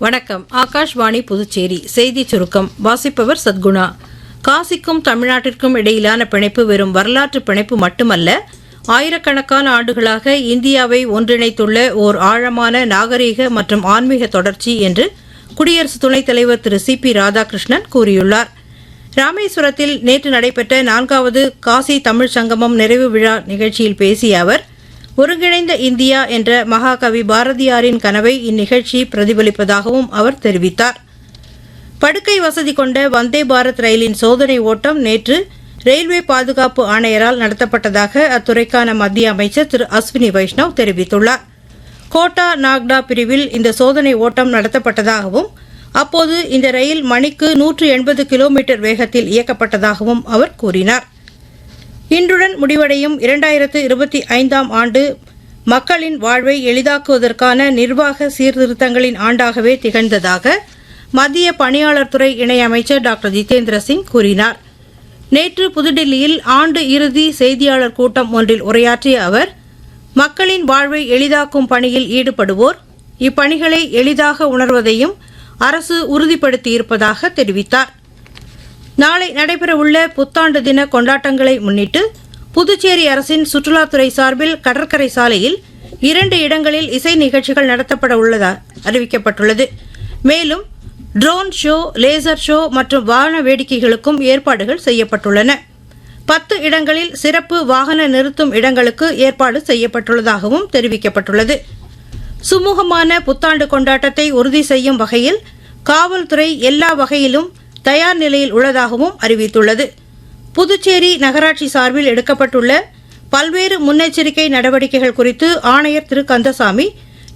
வணக்கம். ஆகாஷ்வாணி புதுச்சேரி செய்தி சுருக்கம் வாசிப்பவர் சத்குணா. காசிக்கும் தமிழ்நாட்டிற்கும் இடையிலான பிணைப்பு வெறும் வரலாற்று பிணைப்பு மட்டுமல்ல, ஆயிரக்கணக்கான ஆண்டுகளாக இந்தியாவை ஒன்றிணைத்துள்ள ஓர் ஆழமான நாகரீக மற்றும் ஆன்மீக தொடர்ச்சி என்று குடியரசு துணைத் தலைவர் திரு சி.பி. ராதாகிருஷ்ணன் கூறியுள்ளார். ராமேஸ்வரத்தில் நேற்று நடைபெற்ற 4வது காசி தமிழ் சங்கமம் நிறைவு விழா நிகழ்ச்சியில் பேசிய அவர், ஒருங்கிணைந்த இந்தியா என்ற மகாகவி பாரதியாரின் கனவை இந்நிகழ்ச்சி பிரதிபலிப்பதாகவும் அவர் தெரிவித்தார். படுக்கை வசதி கொண்ட வந்தே பாரத் ரயிலின் சோதனை ஓட்டம் நேற்று ரயில்வே பாதுகாப்பு ஆணையரால் நடத்தப்பட்டதாக அத்துறைக்கான மத்திய அமைச்சர் திரு அஸ்வினி வைஷ்ணவ் தெரிவித்துள்ளார். கோட்டா நாக்டா பிரிவில் இந்த சோதனை ஓட்டம் நடத்தப்பட்டதாகவும் அப்போது இந்த ரயில் மணிக்கு 180 கிலோமீட்டர் வேகத்தில் இயக்கப்பட்டதாகவும் அவர் கூறினார். இன்றுடன் முடிவடையும் 2025ஆம் ஆண்டு மக்களின் வாழ்வை எளிதாக்குவதற்கான நிர்வாக சீர்திருத்தங்களின் ஆண்டாகவே திகழ்ந்ததாக மத்திய பணியாளர் துறை இணையமைச்சர் டாக்டர் ஜிதேந்திர சிங் கூறினார். நேற்று புதுடில்லியில் ஆண்டு இறுதி செய்தியாளர் கூட்டம் ஒன்றில் உரையாற்றிய அவர், மக்களின் வாழ்வை எளிதாக்கும் பணியில் ஈடுபடுவோர் இப்பணிகளை எளிதாக உணர்வதையும் அரசு உறுதிப்படுத்தியிருப்பதாக தெரிவித்தார். நாளை நடைபெறவுள்ள புத்தாண்டு தின கொண்டாட்டங்களை முன்னிட்டு புதுச்சேரி அரசின் சுற்றுலாத்துறை சார்பில் கடற்கரை சாலையில் 2 இடங்களில் இசை நிகழ்ச்சிகள் நடத்தப்பட உள்ளதாக அறிவிக்கப்பட்டுள்ளது. மேலும் ட்ரோன் ஷோ, லேசர் ஷோ மற்றும் வாகன வேடிக்கைகளுக்கும் ஏற்பாடுகள் செய்யப்பட்டுள்ளன. 10 இடங்களில் சிறப்பு வாகன நிறுத்தும் இடங்களுக்கு ஏற்பாடு செய்யப்பட்டுள்ளதாகவும் தெரிவிக்கப்பட்டுள்ளது. சுமூகமான புத்தாண்டு கொண்டாட்டத்தை உறுதி செய்யும் வகையில் காவல்துறை எல்லா வகையிலும் தயார் நிலையில் உள்ளதாகவும் அறிவித்துள்ளது. புதுச்சேரி நகராட்சி சார்பில் எடுக்கப்பட்டுள்ள பல்வேறு முன்னெச்சரிக்கை நடவடிக்கைகள் குறித்து ஆணையர் திரு கந்தசாமி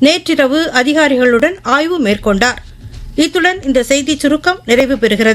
நேற்றிரவு அதிகாரிகளுடன் ஆய்வு மேற்கொண்டார். இத்துடன் இந்த செய்திச் சுருக்கம் நிறைவு பெறுகிறது.